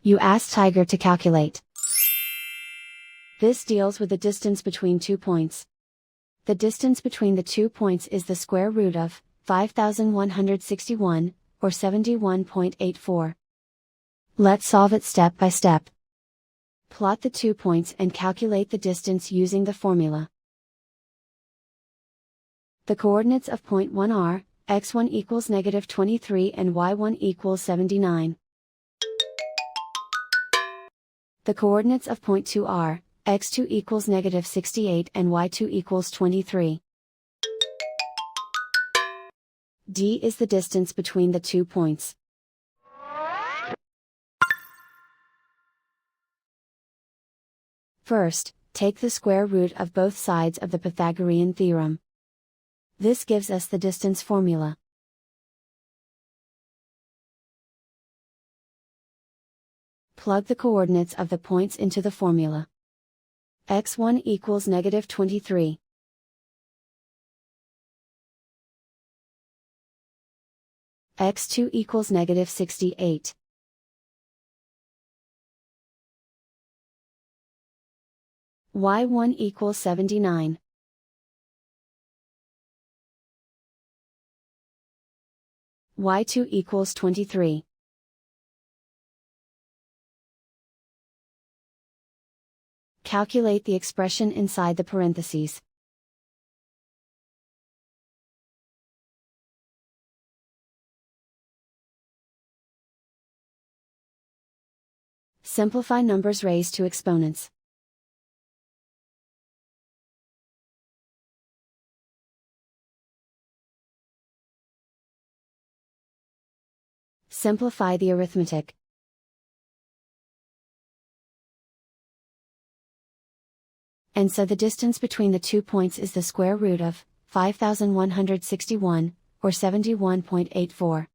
You ask Tiger to calculate. This deals with the distance between 2 points. The distance between the 2 points is the square root of 5161, or 71.84. Let's solve it step by step. Plot the 2 points and calculate the distance using the formula. The coordinates of point 1 are, x1 equals -23 and y1 equals 79. The coordinates of point 2 are, x2 equals -68 and y2 equals 23. D is the distance between the 2 points. First, take the square root of both sides of the Pythagorean theorem. This gives us the distance formula. Plug the coordinates of the points into the formula. x1 equals -23. x2 equals -68. y1 equals 79. y2 equals 23. Calculate the expression inside the parentheses. Simplify numbers raised to exponents. Simplify the arithmetic. And so the distance between the 2 points is the square root of 5161, or 71.84.